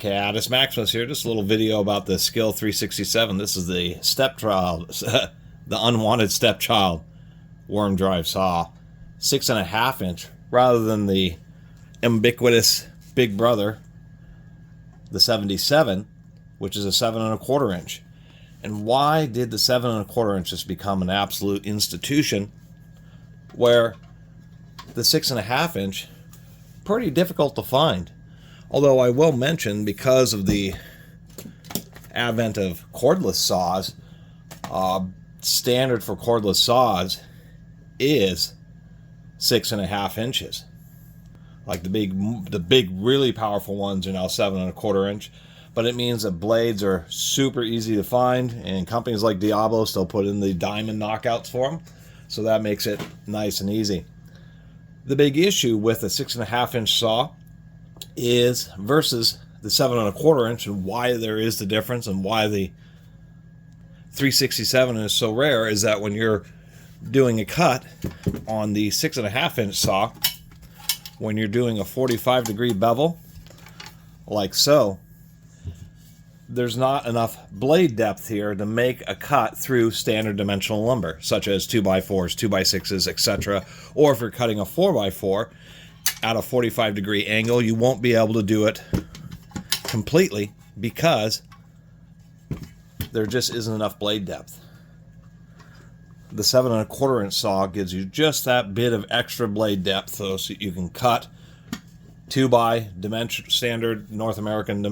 Catus, Maximus here. Just a little video about the Skill 367. This is the stepchild, the unwanted stepchild worm drive saw. 6.5 inch rather than the ubiquitous big brother, the 77, which is a 7.25 inch. And why did the 7.25 inches become an absolute institution where the 6.5 inch, pretty difficult to find? Although I will mention, because of the advent of cordless saws, standard for cordless saws is 6.5 inches. Like the big really powerful ones are now 7.25 inch, but it means that blades are super easy to find, and companies like Diablo still put in the diamond knockouts for them, so that makes it nice and easy. The big issue with a 6.5 inch saw is versus the 7.25 inch, and why there is the difference and why the 367 is so rare, is that when you're doing a cut on the 6.5 inch saw, when you're doing a 45-degree bevel like so, there's not enough blade depth here to make a cut through standard dimensional lumber, such as 2x4s, 2x6s, etc. Or if you're cutting a 4x4 at a 45-degree angle, you won't be able to do it completely because there just isn't enough blade depth. The 7.25 inch saw gives you just that bit of extra blade depth, so you can cut 2x standard North American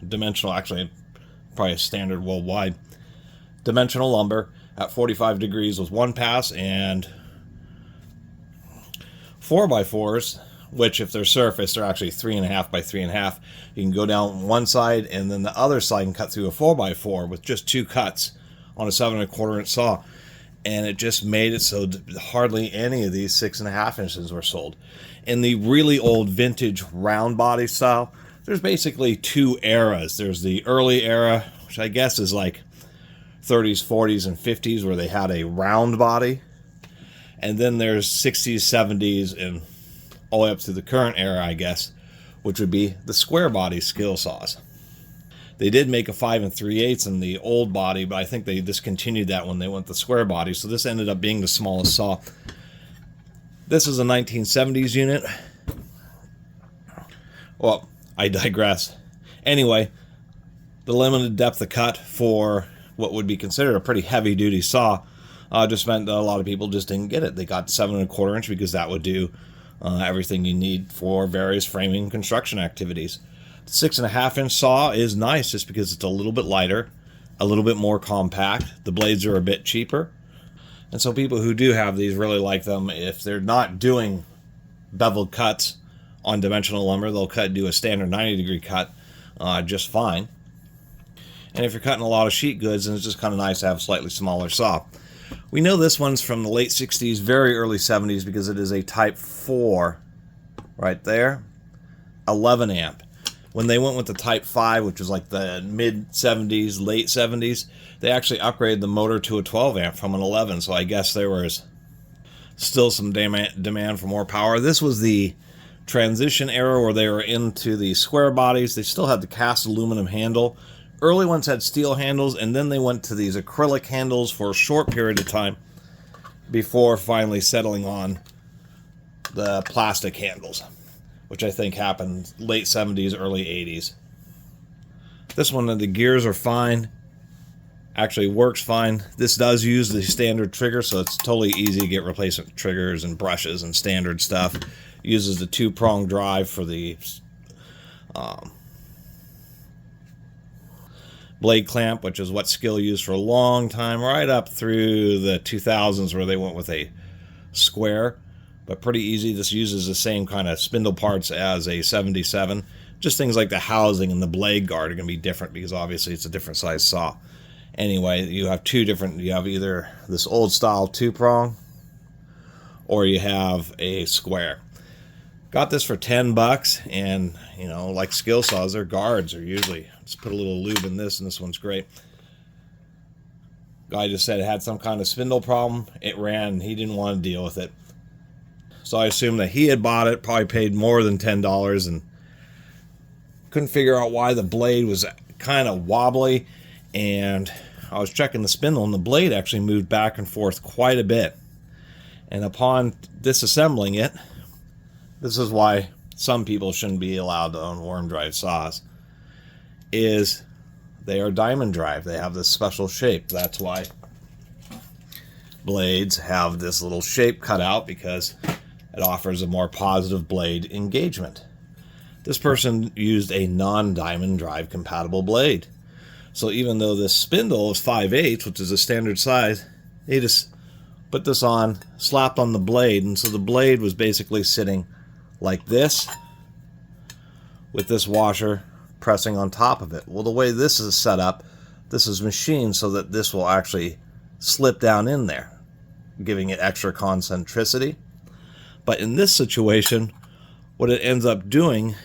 dimensional, actually probably a standard worldwide dimensional lumber at 45 degrees with one pass, and 4x4s, which if they're surface, they're actually 3.5 by 3.5. You can go down one side and then the other side and cut through a 4x4 with just 2 cuts on a 7.25 inch saw. And it just made it so hardly any of these 6.5 inches were sold. In the really old vintage round body style, there's basically 2 eras. There's the early era, which I guess is like 30s, 40s, and 50s, where they had a round body. And then there's 60s, 70s, and all the way up to the current era, I guess, which would be the square body SkilSaws. They did make a 5 3/8 in the old body, but I think they discontinued that when they went the square body, so this ended up being the smallest saw. This is a 1970s unit. Well, I digress. Anyway, the limited depth of cut for what would be considered a pretty heavy-duty saw just meant that a lot of people just didn't get it. They got 7.25 inch because that would do everything you need for various framing construction activities. The 6.5 inch saw is nice just because it's a little bit lighter, a little bit more compact. The blades are a bit cheaper. And so people who do have these really like them. If they're not doing beveled cuts on dimensional lumber, they'll do a standard 90-degree cut just fine. And if you're cutting a lot of sheet goods, then it's just kind of nice to have a slightly smaller saw. We know this one's from the late 60s, very early 70s, because it is a Type 4 right there, 11 amp. When they went with the Type 5, which was like the mid-70s, late 70s, they actually upgraded the motor to a 12 amp from an 11, so I guess there was still some demand for more power. This was the transition era where they were into the square bodies. They still had the cast aluminum handle. Early ones had steel handles, and then they went to these acrylic handles for a short period of time before finally settling on the plastic handles, which I think happened late 70s, early 80s. This one, the gears are fine. Actually works fine. This does use the standard trigger, so it's totally easy to get replacement triggers and brushes and standard stuff. It uses the 2-prong drive for the blade clamp, which is what Skill used for a long time, right up through the 2000s, where they went with a square. But pretty easy. This uses the same kind of spindle parts as a 77. Just things like the housing and the blade guard are going to be different because obviously it's a different size saw. Anyway, you have two different, you have either this old style 2-prong or you have a square. Got this for $10, and you know, like SkilSaws, their guards are usually, just put a little lube in this, and this one's great. Guy just said it had some kind of spindle problem. It ran, he didn't want to deal with it. So I assumed that he had bought it, probably paid more than $10, and couldn't figure out why the blade was kind of wobbly, and I was checking the spindle and the blade actually moved back and forth quite a bit. And upon disassembling it, this is why some people shouldn't be allowed to own worm drive saws, is they are diamond drive. They have this special shape. That's why blades have this little shape cut out, because it offers a more positive blade engagement. This person used a non-diamond drive compatible blade. So even though this spindle is 5/8, which is a standard size, they just put this on, slapped on the blade, and so the blade was basically sitting like this with this washer pressing on top of it. Well, the way this is set up, this is machined so that this will actually slip down in there, giving it extra concentricity. But in this situation, what it ends up doing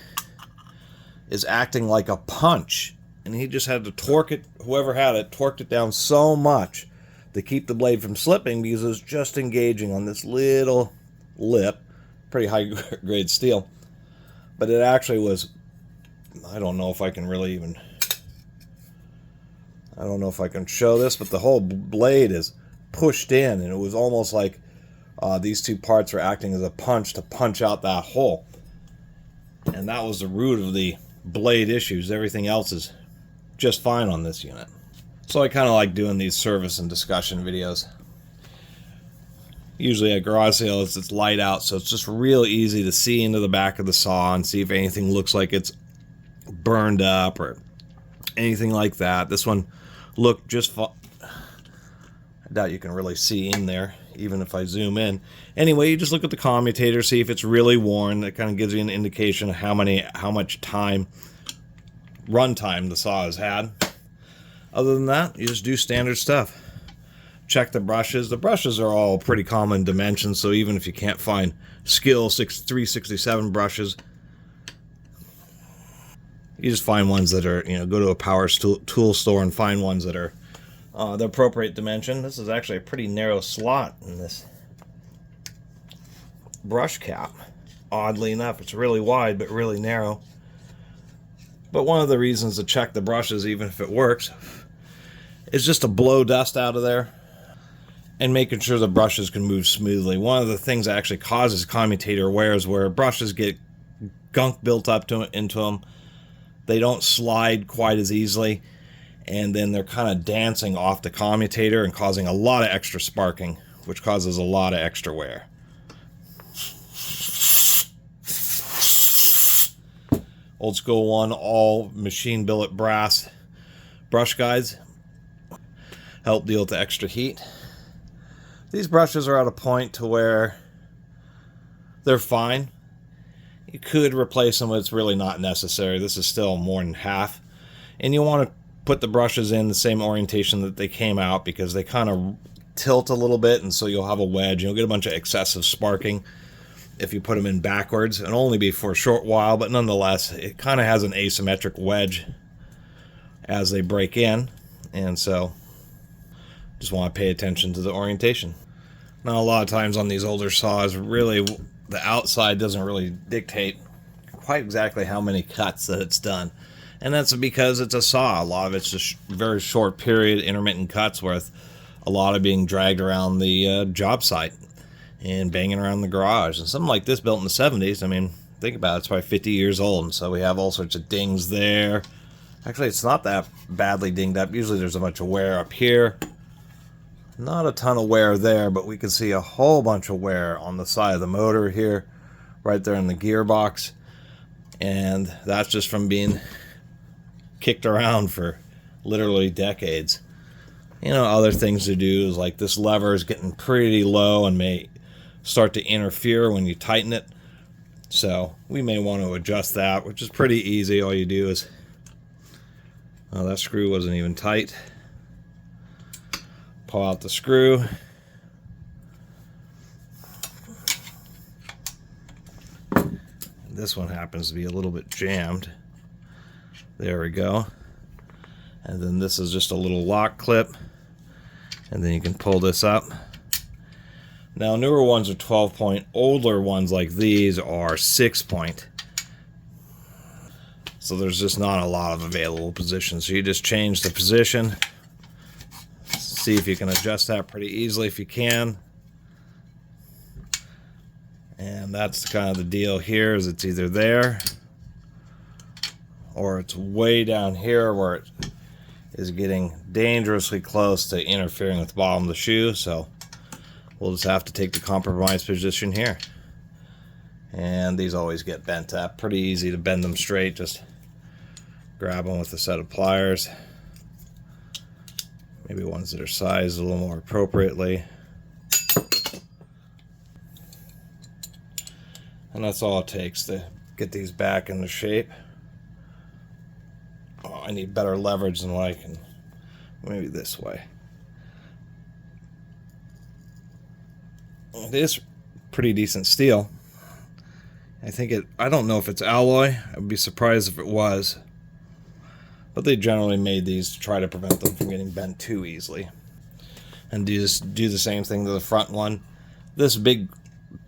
is acting like a punch, and he just had to torque it, whoever had it, torqued it down so much to keep the blade from slipping, because it was just engaging on this little lip, pretty high grade steel. But it actually was, I don't know if I can really even, I don't know if I can show this, but the whole blade is pushed in, and it was almost like these two parts were acting as a punch to punch out that hole. And that was the root of the blade issues. Everything else is just fine on this unit. So I kind of like doing these service and discussion videos. Usually at garage sales it's light out, so it's just real easy to see into the back of the saw and see if anything looks like it's burned up or anything like that. This one looked just fine. I doubt you can really see in there, even if I zoom in. Anyway, you just look at the commutator, see if it's really worn. That kind of gives you an indication of how much time, run time the saw has had. Other than that, you just do standard stuff. Check the brushes. The brushes are all pretty common dimensions, so even if you can't find Skill 367 brushes, you just find ones that are, go to a power tool store and find ones that are the appropriate dimension. This is actually a pretty narrow slot in this brush cap. Oddly enough, it's really wide but really narrow. But one of the reasons to check the brushes, even if it works, is just to blow dust out of there and making sure the brushes can move smoothly. One of the things that actually causes commutator wear is where brushes get gunk built up into them. They don't slide quite as easily, and then they're kind of dancing off the commutator and causing a lot of extra sparking, which causes a lot of extra wear. Old school one, all machine billet brass brush guides help deal with the extra heat. These brushes are at a point to where they're fine. You could replace them, but it's really not necessary. This is still more than half. And you want to put the brushes in the same orientation that they came out, because they kind of tilt a little bit, and so you'll have a wedge. You'll get a bunch of excessive sparking if you put them in backwards. It'll only be for a short while, but nonetheless, it kind of has an asymmetric wedge as they break in, and so just want to pay attention to the orientation. Now, a lot of times on these older saws, really the outside doesn't really dictate quite exactly how many cuts that it's done, and that's because it's a saw. A lot of it's just very short period intermittent cuts, with a lot of being dragged around the job site and banging around the garage. And something like this, built in the 70s, I mean, think about it, it's probably 50 years old, and so we have all sorts of dings there. Actually, it's not that badly dinged up. Usually there's a bunch of wear up here. Not a ton of wear there, but we can see a whole bunch of wear on the side of the motor here, right there in the gearbox. And that's just from being kicked around for literally decades. Other things to do is, like, this lever is getting pretty low and may start to interfere when you tighten it. So we may want to adjust that, which is pretty easy. All you do is, oh, that screw wasn't even tight. Pull out the screw. This one happens to be a little bit jammed. There we go. And then this is just a little lock clip. And then you can pull this up. Now, newer ones are 12 point. Older ones like these are 6 point. So there's just not a lot of available positions. So you just change the position. See if you can adjust that pretty easily if you can. And that's kind of the deal here, is it's either there or it's way down here where it is getting dangerously close to interfering with the bottom of the shoe. So we'll just have to take the compromise position here. And these always get bent up. Pretty easy to bend them straight. Just grab them with a set of pliers. Maybe ones that are sized a little more appropriately. And that's all it takes to get these back into shape. Oh, I need better leverage than what I can. Maybe this way. It is pretty decent steel. I don't know if it's alloy. I'd be surprised if it was. But they generally made these to try to prevent them from getting bent too easily. And do the same thing to the front one. This big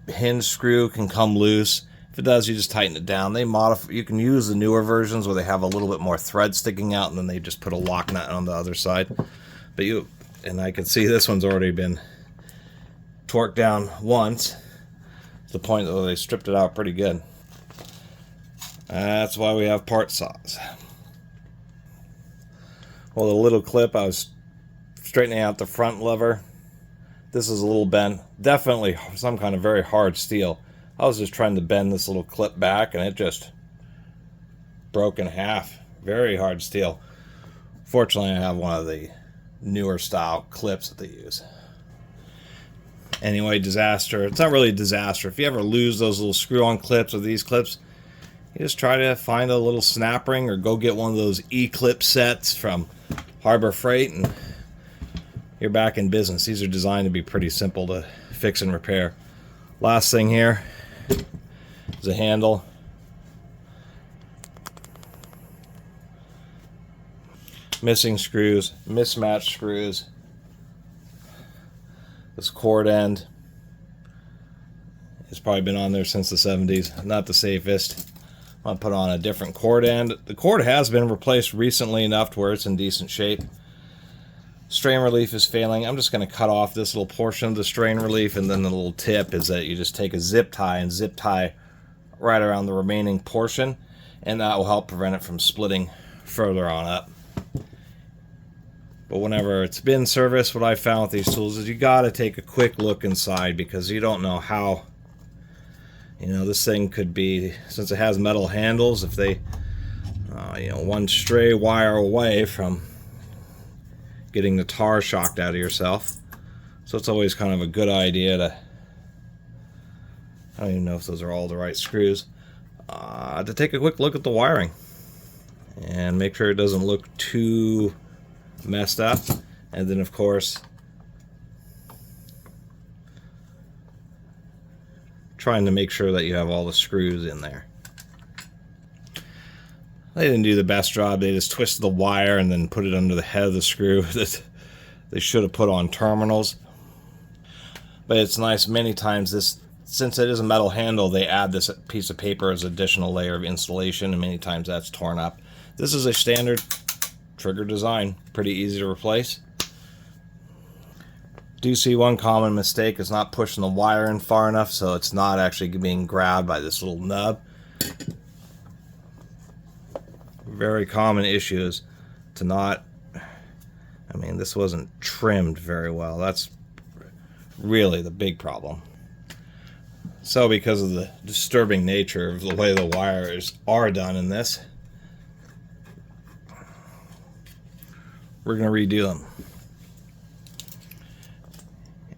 hinge screw can come loose. If it does, you just tighten it down. You can use the newer versions where they have a little bit more thread sticking out, and then they just put a lock nut on the other side. And I can see this one's already been torqued down once, to the point that they stripped it out pretty good. That's why we have part saws. Well, the little clip, I was straightening out the front lever. This is a little bent. Definitely some kind of very hard steel. I was just trying to bend this little clip back, and it just broke in half. Very hard steel. Fortunately, I have one of the newer style clips that they use. Anyway, disaster. It's not really a disaster. If you ever lose those little screw-on clips or these clips, you just try to find a little snap ring or go get one of those E-clip sets from Harbor Freight, and you're back in business. These are designed to be pretty simple to fix and repair. Last thing here is a handle. Missing screws, mismatched screws. This cord end has probably been on there since the 70s. Not the safest. I'm going to put on a different cord end. The cord has been replaced recently enough to where it's in decent shape. Strain relief is failing. I'm just going to cut off this little portion of the strain relief, and then the little tip is that you just take a zip tie and zip tie right around the remaining portion, and that will help prevent it from splitting further on up. But whenever it's been serviced, what I found with these tools is you got to take a quick look inside, because you don't know how, this thing could be, since it has metal handles, if they, one stray wire away from getting the tar shocked out of yourself. So it's always kind of a good idea to, I don't even know if those are all the right screws, to take a quick look at the wiring and make sure it doesn't look too messed up. And then of course trying to make sure that you have all the screws in there. They didn't do the best job. They just twisted the wire and then put it under the head of the screw that they should have put on terminals. But it's nice, many times since it is a metal handle, they add this piece of paper as an additional layer of insulation, and many times that's torn up. This is a standard trigger design, pretty easy to replace. Do see one common mistake is not pushing the wire in far enough, so it's not actually being grabbed by this little nub. Very common issue is to not, this wasn't trimmed very well. That's really the big problem. So because of the disturbing nature of the way the wires are done in this, we're going to redo them.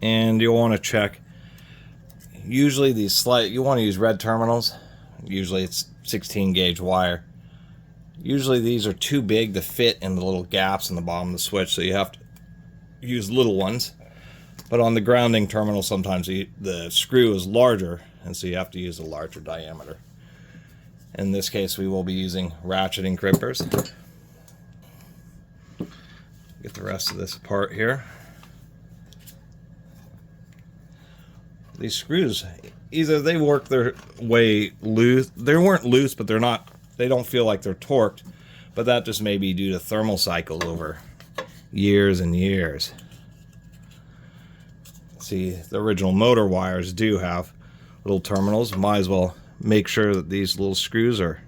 And you'll want to check, usually you want to use red terminals. Usually it's 16 gauge wire. Usually these are too big to fit in the little gaps in the bottom of the switch, so you have to use little ones. But on the grounding terminal, sometimes the screw is larger, and so you have to use a larger diameter. In this case, we will be using ratcheting crimpers. Get the rest of this apart here. These screws, either they work their way loose, they weren't loose, but they're not they don't feel like they're torqued, but that just may be due to thermal cycles over years and years. See, the original motor wires do have little terminals. Might as well make sure that these little screws are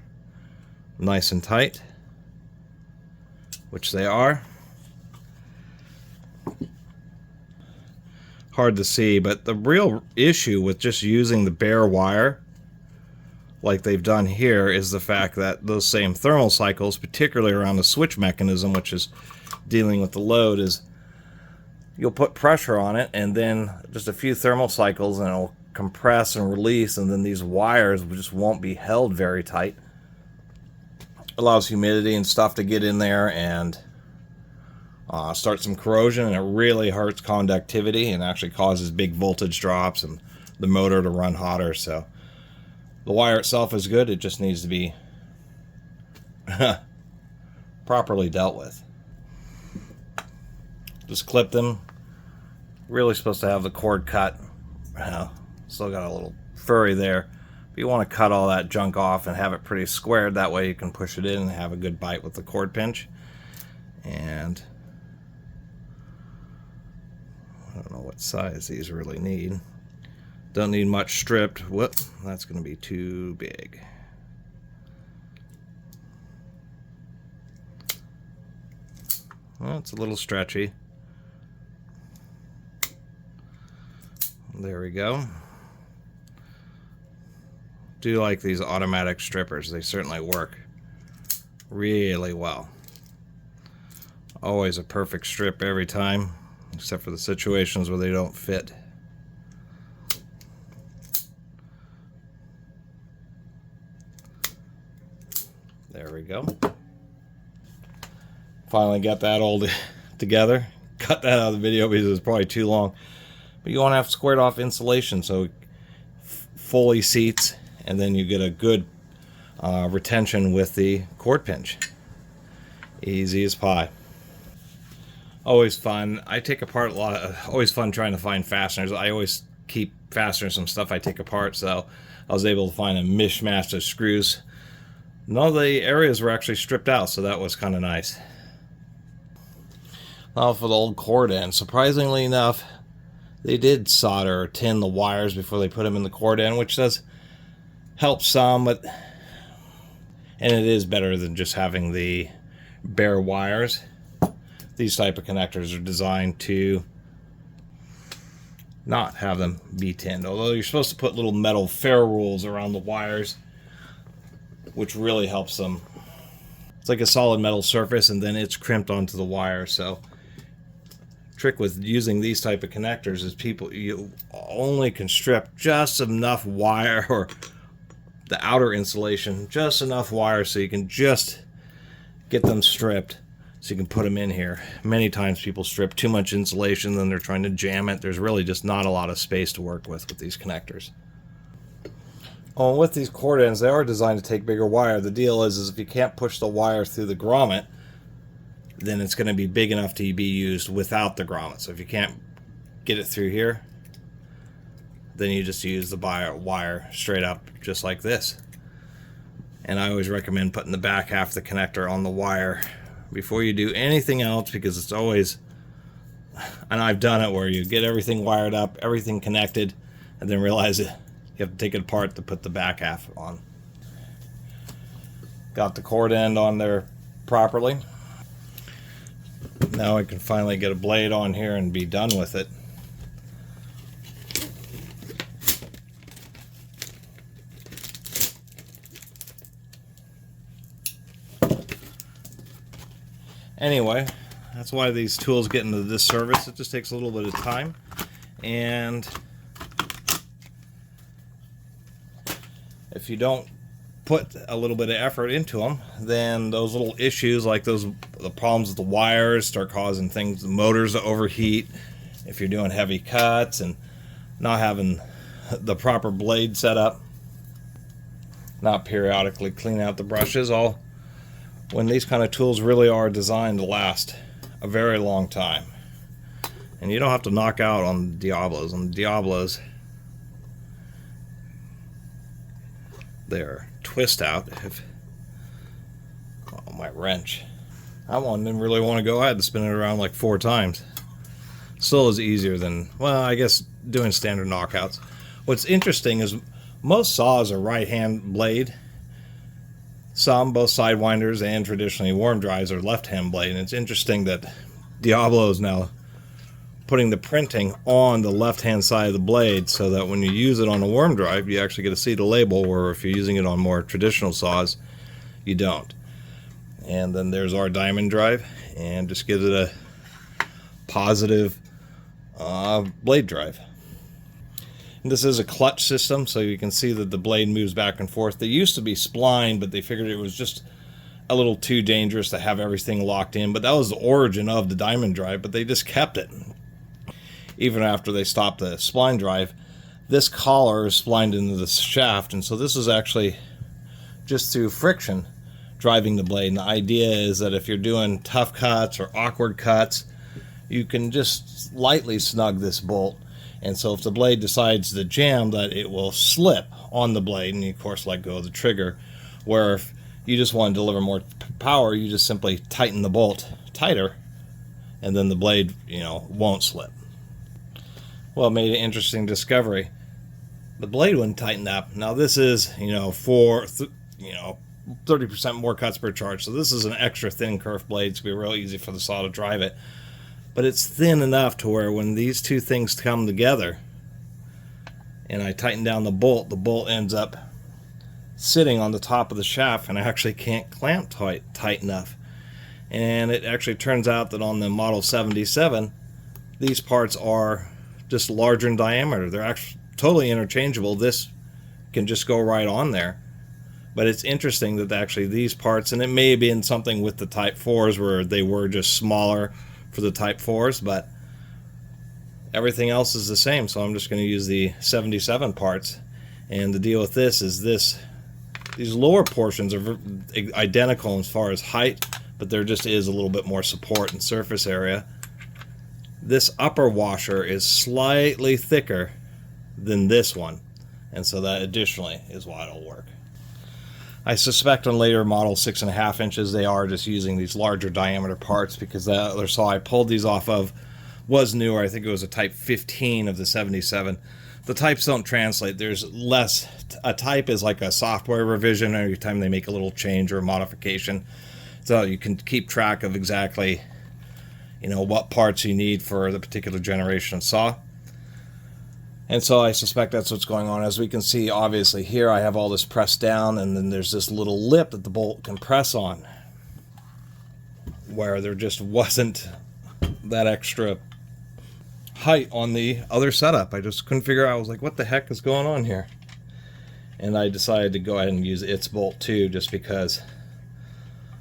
nice and tight, which they are. Hard to see, but the real issue with just using the bare wire like they've done here is the fact that those same thermal cycles, particularly around the switch mechanism, which is dealing with the load, is you'll put pressure on it and then just a few thermal cycles and it'll compress and release, and then these wires just won't be held very tight. Allows humidity and stuff to get in there and start some corrosion, and it really hurts conductivity and actually causes big voltage drops and the motor to run hotter. So the wire itself is good, it just needs to be properly dealt with. Just clip them. Really supposed to have the cord cut. Still got a little furry there. But you want to cut all that junk off and have it pretty squared. That way you can push it in and have a good bite with the cord pinch. And I don't know what size these really need. Don't need much stripped. Whoop, that's going to be too big. Well, it's a little stretchy. There we go. Do like these automatic strippers. They certainly work really well. Always a perfect strip every time, except for the situations where they don't fit. There we go. Finally got that all together. Cut that out of the video because it's probably too long. But you want to have squared off insulation so it fully seats, and then you get a good retention with the cord pinch. Easy as pie. Always fun. I take apart a lot. Always fun trying to find fasteners. I always keep fasteners and stuff I take apart, so I was able to find a mishmash of screws. None of the areas were actually stripped out, so that was kind of nice. Now for the old cord end. Surprisingly enough, they did solder or tin the wires before they put them in the cord end, which does help some, and it is better than just having the bare wires. These type of connectors are designed to not have them be tinned, although you're supposed to put little metal ferrules around the wires, which really helps them. It's like a solid metal surface and then it's crimped onto the wire. So trick with using these type of connectors is you only can strip just enough wire, or the outer insulation, just enough wire so you can just get them stripped so you can put them in here. Many times people strip too much insulation, then they're trying to jam it. There's really just not a lot of space to work with these connectors. Oh, with these cord ends, they are designed to take bigger wire. The deal is if you can't push the wire through the grommet, then it's going to be big enough to be used without the grommet. So if you can't get it through here, then you just use the wire straight up, just like this. And I always recommend putting the back half of the connector on the wire before you do anything else, because it's always, and I've done it, where you get everything wired up, everything connected, and then realize it, you have to take it apart to put the back half on. Got the cord end on there properly. Now I can finally get a blade on here and be done with it. Anyway, that's why these tools get into this service. It just takes a little bit of time, and if you don't put a little bit of effort into them, then those little issues like the problems with the wires start causing the motors to overheat. If you're doing heavy cuts and not having the proper blade set up, not periodically clean out the brushes, when these kind of tools really are designed to last a very long time. And you don't have to knock out on the Diablos. On the Diablos, they're twist out. that wrench. I didn't really want to go ahead and spin it around like 4 times. Still is easier than, well, I guess doing standard knockouts. What's interesting is most saws are right-hand blade. Some, both sidewinders and traditionally warm drives, are left-hand blade. And it's interesting that Diablo is now putting the printing on the left-hand side of the blade so that when you use it on a worm drive, you actually get to see the label, where if you're using it on more traditional saws, you don't. And then there's our diamond drive, and just gives it a positive blade drive. And this is a clutch system, so you can see that the blade moves back and forth. They used to be spline, but they figured it was just a little too dangerous to have everything locked in. But that was the origin of the diamond drive, but they just kept it. Even after they stopped the spline drive, this collar is splined into the shaft, and so this is actually just through friction driving the blade. And the idea is that if you're doing tough cuts or awkward cuts, you can just lightly snug this bolt, and so if the blade decides to jam, that it will slip on the blade, and you of course let go of the trigger. Where if you just want to deliver more power, you just simply tighten the bolt tighter, and then the blade, won't slip. Well, it made an interesting discovery. The blade wouldn't tighten up. Now this is, 30% more cuts per charge. So this is an extra thin kerf blade. It's going to be real easy for the saw to drive it. But it's thin enough to where when these two things come together and I tighten down the bolt ends up sitting on the top of the shaft, and I actually can't clamp tight enough. And it actually turns out that on the Model 77, these parts are just larger in diameter. They're actually totally interchangeable. This can just go right on there. But it's interesting that actually these parts, and it may have been something with the Type 4s where they were just smaller for the Type 4s, but everything else is the same. So I'm just going to use the 77 parts. And the deal with this is these lower portions are identical as far as height, but there just is a little bit more support and surface area. This upper washer is slightly thicker than this one, and so that additionally is why it'll work. I suspect on later models 6.5 inches they are just using these larger diameter parts, because the other saw I pulled these off of was newer. I think it was a Type 15 of the 77. The types don't translate. There's less. A type is like a software revision every time they make a little change or a modification, so you can keep track of exactly what parts you need for the particular generation of saw. And so I suspect that's what's going on. As we can see, obviously here I have all this pressed down, and then there's this little lip that the bolt can press on, where there just wasn't that extra height on the other setup. I just couldn't figure out. I was like, what the heck is going on here? And I decided to go ahead and use its bolt too, just because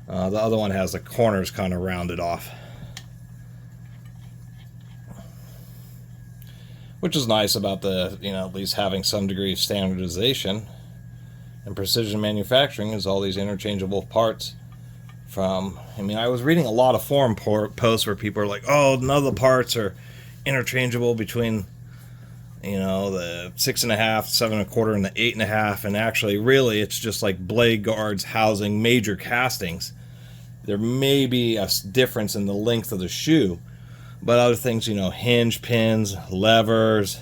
the other one has the corners kind of rounded off, which is nice about the, at least having some degree of standardization and precision manufacturing, is all these interchangeable parts from, I was reading a lot of forum posts where people are like, oh, none of the parts are interchangeable between, the 6.5, 7.25, and the 8.5, and actually, really, it's just like blade guards housing major castings. There may be a difference in the length of the shoe, but other things, hinge pins, levers,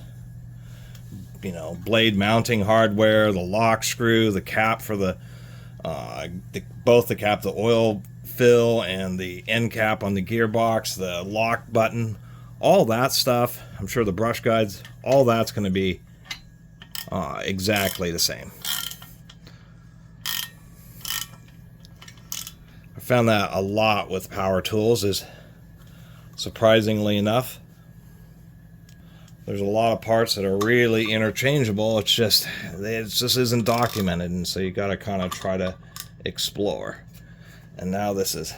blade mounting hardware, the lock screw, the cap for both the cap, the oil fill, and the end cap on the gearbox, the lock button, all that stuff. I'm sure the brush guides, all that's going to be exactly the same. I found that a lot with power tools, is surprisingly enough, there's a lot of parts that are really interchangeable. It just isn't documented, and so you got to kind of try to explore. And now this is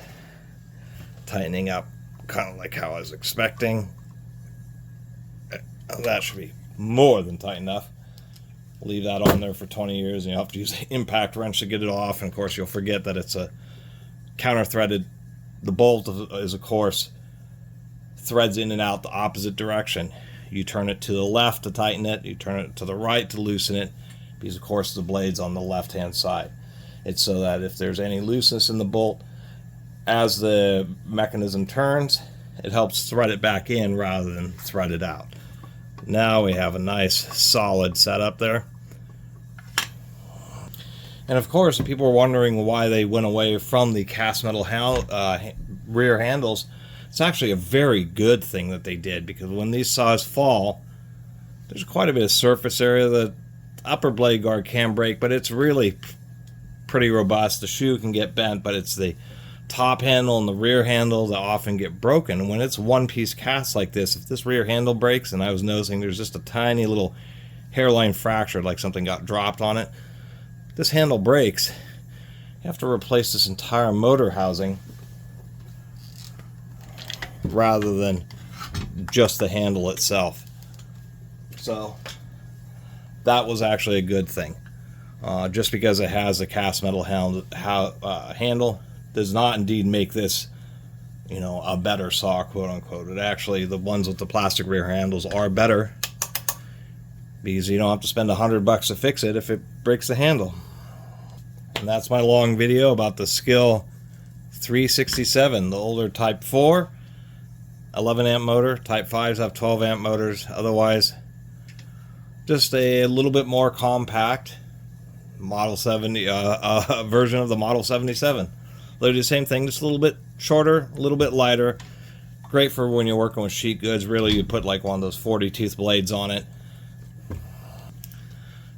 tightening up kind of like how I was expecting. That should be more than tight enough. Leave that on there for 20 years, and you'll have to use an impact wrench to get it off, and of course you'll forget that it's a counter threaded. The bolt is, of course, threads in and out the opposite direction. You turn it to the left to tighten it, you turn it to the right to loosen it, because of course the blade's on the left hand side. It's so that if there's any looseness in the bolt, as the mechanism turns, it helps thread it back in rather than thread it out. Now we have a nice solid setup there. And of course, people were wondering why they went away from the cast metal rear handles. It's actually a very good thing that they did, because when these saws fall, there's quite a bit of surface area. The upper blade guard can break, but it's really pretty robust. The shoe can get bent, but it's the top handle and the rear handle that often get broken. And when it's one-piece cast like this, if this rear handle breaks, and I was noticing there's just a tiny little hairline fracture, like something got dropped on it, this handle breaks, you have to replace this entire motor housing rather than just the handle itself. So that was actually a good thing. Just because it has a cast metal handle does not indeed make this, you know, a better saw, quote unquote. It actually, the ones with the plastic rear handles are better, because you don't have to spend $100 to fix it if it breaks the handle. And that's my long video about the Skill 367, the older Type 4 11 amp motor. Type 5s have 12 amp motors. Otherwise, just a little bit more compact Model 70 version of the Model 77. Literally the same thing, just a little bit shorter, a little bit lighter. Great for when you're working with sheet goods. Really, you put like one of those 40 tooth blades on it,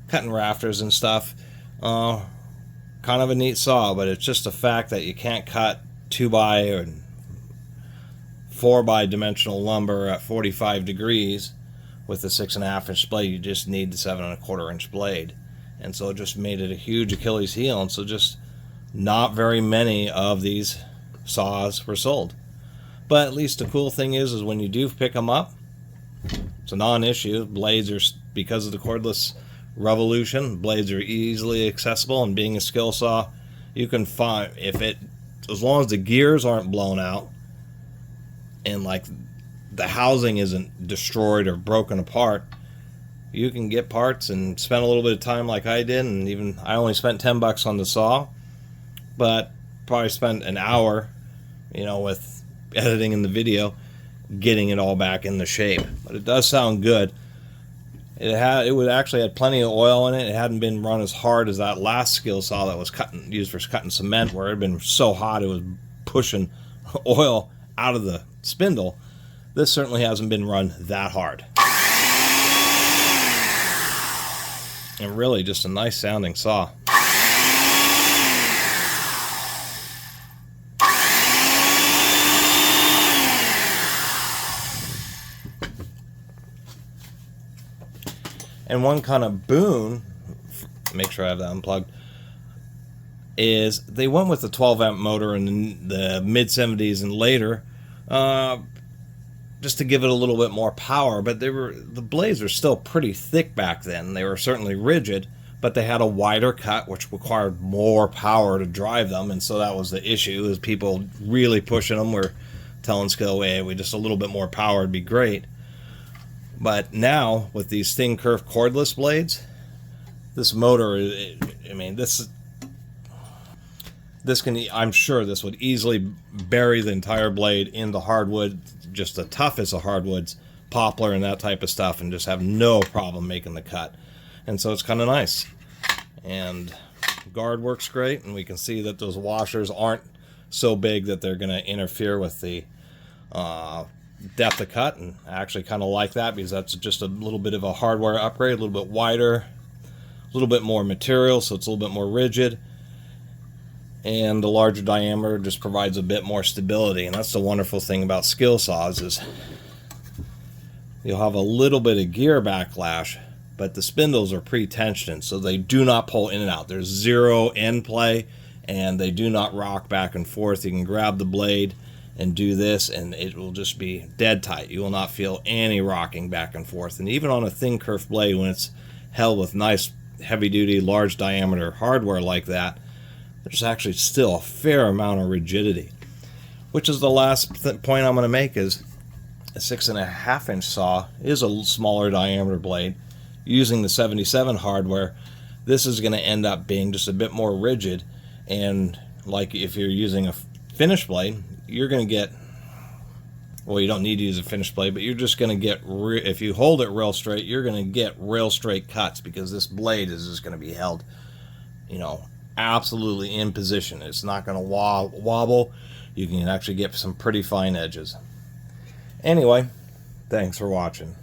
cutting rafters and stuff. Kind of a neat saw, but it's just a fact that you can't cut 2x or 4x dimensional lumber at 45 degrees with a 6.5 inch blade. You just need the 7.25 inch blade. And so it just made it a huge Achilles heel. And so just not very many of these saws were sold. But at least the cool thing is when you do pick them up, it's a non-issue. Blades are, because of the cordless revolution, blades are easily accessible, and being a SkilSaw, you can find, if it, as long as the gears aren't blown out and like the housing isn't destroyed or broken apart, you can get parts and spend a little bit of time like I did. And even I only spent $10 on the saw, but probably spent an hour, you know, with editing in the video, getting it all back in the shape. But it does sound good. It would actually had plenty of oil in it. It hadn't been run as hard as that last SkilSaw that was used for cutting cement, where it had been so hot it was pushing oil out of the spindle. This certainly hasn't been run that hard. And really just a nice sounding saw. And one kind of boon, make sure I have that unplugged, is they went with the 12 amp motor in the mid 70s and later, just to give it a little bit more power. But the blades were still pretty thick back then. They were certainly rigid, but they had a wider cut, which required more power to drive them. And so that was the issue, is people really pushing them. Were telling Skill, hey, we just a little bit more power would be great. But now, with these thin curved cordless blades, this motor, I mean, this can, I'm sure this would easily bury the entire blade into hardwood, just the toughest of hardwoods, poplar and that type of stuff, and just have no problem making the cut. And so it's kind of nice. And guard works great, and we can see that those washers aren't so big that they're going to interfere with the depth of cut. And I actually kind of like that, because that's just a little bit of a hardware upgrade, a little bit wider, a little bit more material, so it's a little bit more rigid. And the larger diameter just provides a bit more stability. And that's the wonderful thing about SkilSaws, is you'll have a little bit of gear backlash, but the spindles are pre-tensioned, so they do not pull in and out. There's zero end play, and they do not rock back and forth. You can grab the blade and do this, and it will just be dead tight. You will not feel any rocking back and forth. And even on a thin curved blade, when it's held with nice heavy-duty, large diameter hardware like that, there's actually still a fair amount of rigidity. Which is the last point I'm going to make, is a 6.5 inch saw is a smaller diameter blade. Using the 77 hardware, this is going to end up being just a bit more rigid. And like if you're using a finish blade, you're going to get, well, you don't need to use a finish blade, but you're just going to get, if you hold it real straight, you're going to get real straight cuts, because this blade is just going to be held, you know, absolutely in position. It's not going to wobble. You can actually get some pretty fine edges. Anyway, thanks for watching.